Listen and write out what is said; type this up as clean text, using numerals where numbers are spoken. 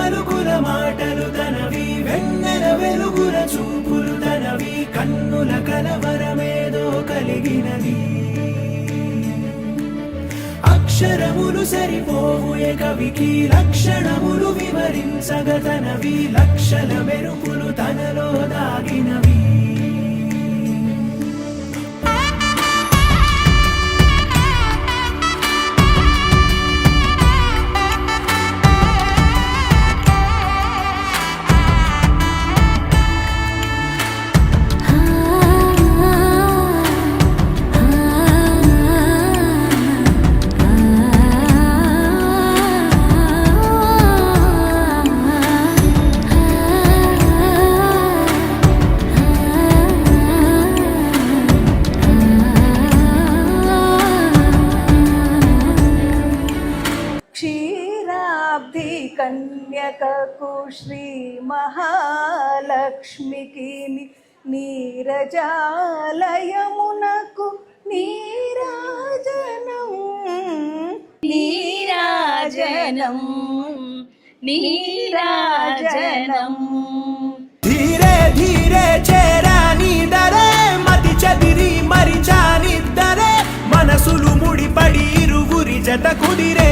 పలుకుల మాటలు తనవి, వెన్నెల వెలుగుల చూపులు తనవి, కన్నుల కలవరమేదో కలిగినది. అక్షరములు సరిపోవు ఏ కవికి, లక్షణములు వివరించగతనవి, లక్షల మెరుపులు తనలో దాగినవి. క్షీరాబ్ధి కన్యకకు శ్రీ మహాలక్ష్మికి నీరజాలయమునకు నీరాజనం నీరాజనం నీరాజనం. ధీరే ధీరే చేరాని దరే, మతి చదిరి మరిచానిద్దరే, మనసులు ముడిపడి ఇరువురి జత కుదిరే.